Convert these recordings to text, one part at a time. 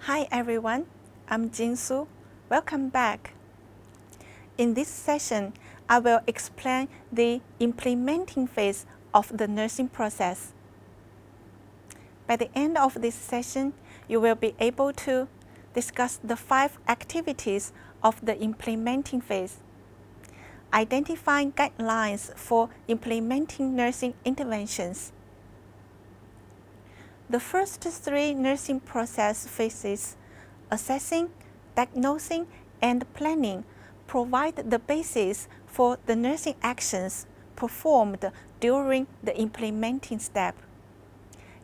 Hi everyone, I'm Jinsu. Welcome back. In this session, I will explain the implementing phase of the nursing process. By the end of this session, you will be able to discuss the 5 activities of the implementing phase, identifying guidelines for implementing nursing interventions. The first 3 nursing process phases, assessing, diagnosing, and planning, provide the basis for the nursing actions performed during the implementing step.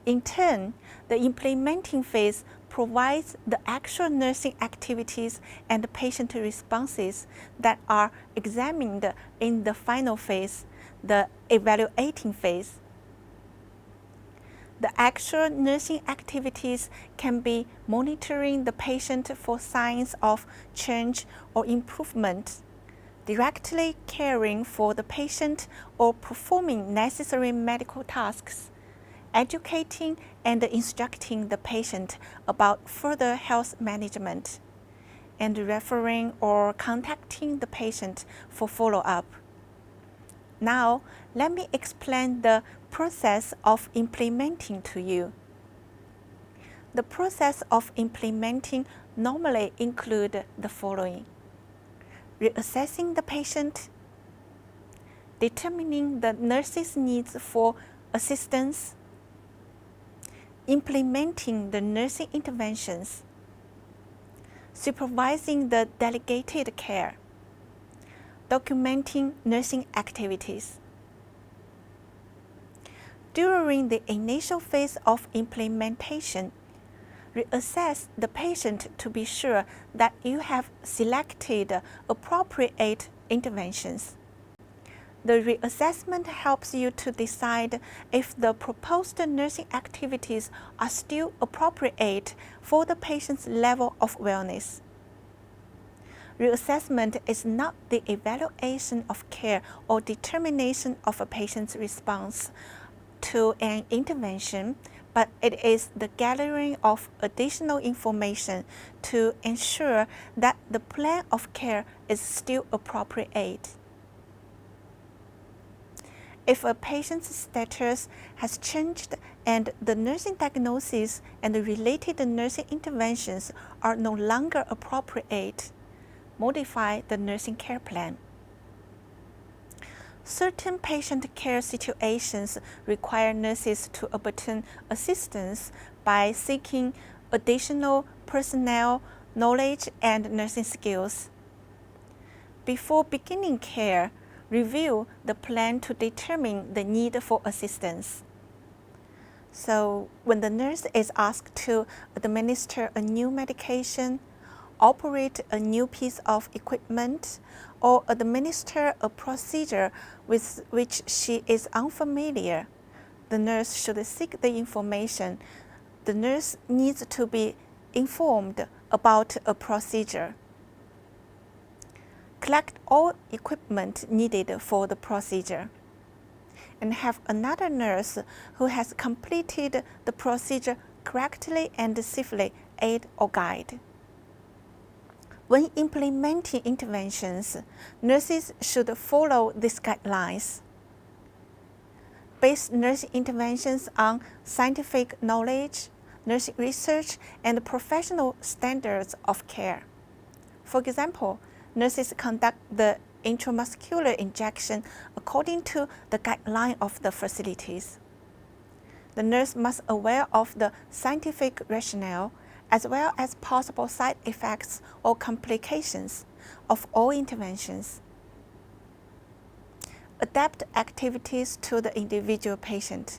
In turn, the implementing phase provides the actual nursing activities and patient responses that are examined in the final phase, the evaluating phase. The actual nursing activities can be monitoring the patient for signs of change or improvement, directly caring for the patient or performing necessary medical tasks, educating and instructing the patient about further health management, and referring or contacting the patient for follow-up. Now, let me explain the process of implementing to you. The process of implementing normally include the following: reassessing the patient, determining the nurse's needs for assistance, implementing the nursing interventions, supervising the delegated care, documenting nursing activities. During the initial phase of implementation, reassess the patient to be sure that you have selected appropriate interventions. The reassessment helps you to decide if the proposed nursing activities are still appropriate for the patient's level of wellness. Reassessment is not the evaluation of care or determination of a patient's response to an intervention, but it is the gathering of additional information to ensure that the plan of care is still appropriate. If a patient's status has changed and the nursing diagnosis and the related nursing interventions are no longer appropriate, modify the nursing care plan. Certain patient care situations require nurses to obtain assistance by seeking additional personnel, knowledge, and nursing skills. Before beginning care, review the plan to determine the need for assistance. So, when the nurse is asked to administer a new medication, operate a new piece of equipment, or administer a procedure with which she is unfamiliar, the nurse should seek the information. The nurse needs to be informed about a procedure. Collect all equipment needed for the procedure, and have another nurse who has completed the procedure correctly and safely aid or guide. When implementing interventions, nurses should follow these guidelines. Base nursing interventions on scientific knowledge, nursing research, and professional standards of care. For example, nurses conduct the intramuscular injection according to the guideline of the facilities. The nurse must be aware of the scientific rationale as well as possible side effects or complications of all interventions. Adapt activities to the individual patient.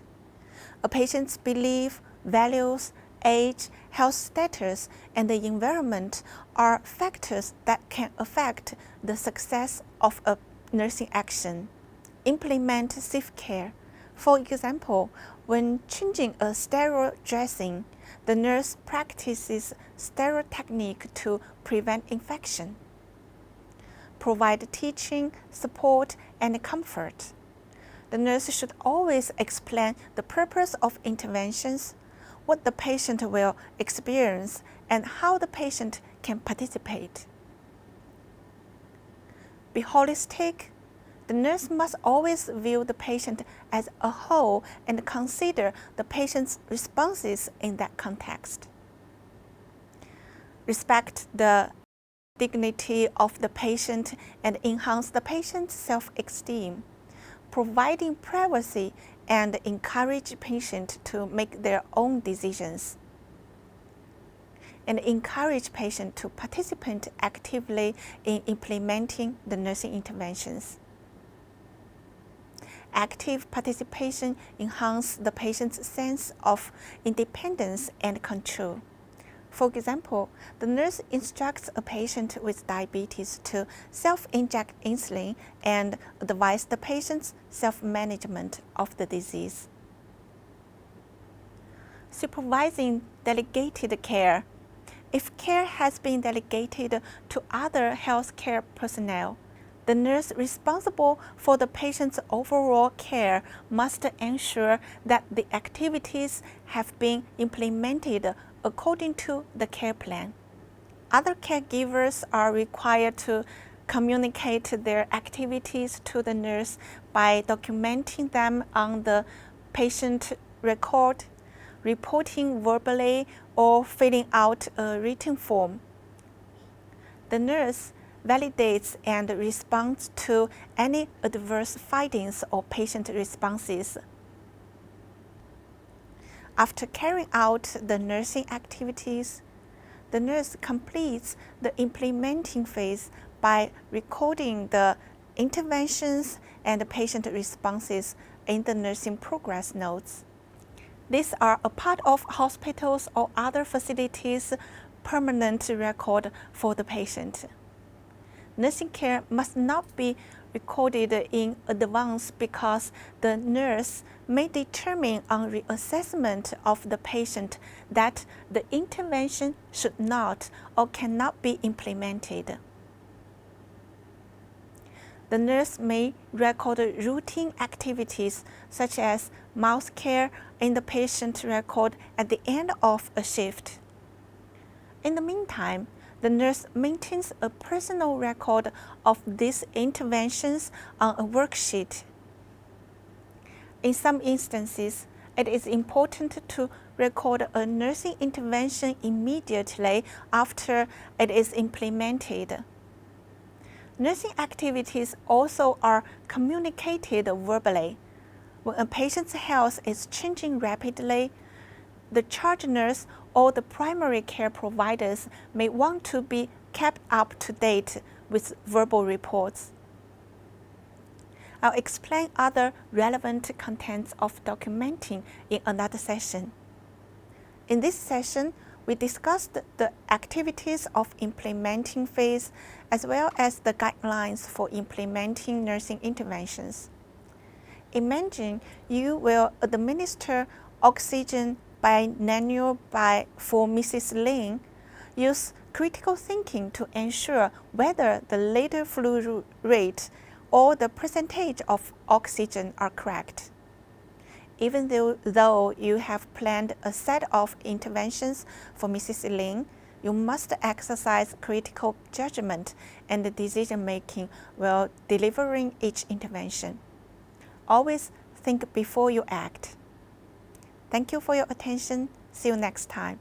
A patient's belief, values, age, health status, and the environment are factors that can affect the success of a nursing action. implement safe care. For example, when changing a sterile dressing, the nurse practices sterile technique to prevent infection. Provide teaching, support, and comfort. The nurse should always explain the purpose of interventions, what the patient will experience, and how the patient can participate. Be holistic. The nurse must always view the patient as a whole and consider the patient's responses in that context. Respect the dignity of the patient and enhance the patient's self-esteem, providing privacy and encourage patients to make their own decisions, and encourage patients to participate actively in implementing the nursing interventions. Active participation enhances the patient's sense of independence and control. For example, the nurse instructs a patient with diabetes to self-inject insulin and advise the patient's self-management of the disease. Supervising delegated care. If care has been delegated to other healthcare personnel, the nurse responsible for the patient's overall care must ensure that the activities have been implemented according to the care plan. Other caregivers are required to communicate their activities to the nurse by documenting them on the patient record, reporting verbally, or filling out a written form. The nurse validates and responds to any adverse findings or patient responses. After carrying out the nursing activities, the nurse completes the implementing phase by recording the interventions and patient responses in the nursing progress notes. These are a part of hospitals or other facilities' permanent record for the patient. Nursing care must not be recorded in advance because the nurse may determine on reassessment of the patient that the intervention should not or cannot be implemented. The nurse may record routine activities such as mouth care in the patient record at the end of a shift. In the meantime, the nurse maintains a personal record of these interventions on a worksheet. In some instances, it is important to record a nursing intervention immediately after it is implemented. Nursing activities also are communicated verbally. When a patient's health is changing rapidly, the charge nurse or the primary care providers may want to be kept up to date with verbal reports. I'll explain other relevant contents of documenting in another session. In this session, we discussed the activities of implementing phase as well as the guidelines for implementing nursing interventions. Imagine you will administer oxygen by nano for Mrs. Lin. Use critical thinking to ensure whether the lateral flow rate or the percentage of oxygen are correct. Even though you have planned a set of interventions for Mrs. Lin, you must exercise critical judgment and decision-making while delivering each intervention. Always think before you act. Thank you for your attention. See you next time.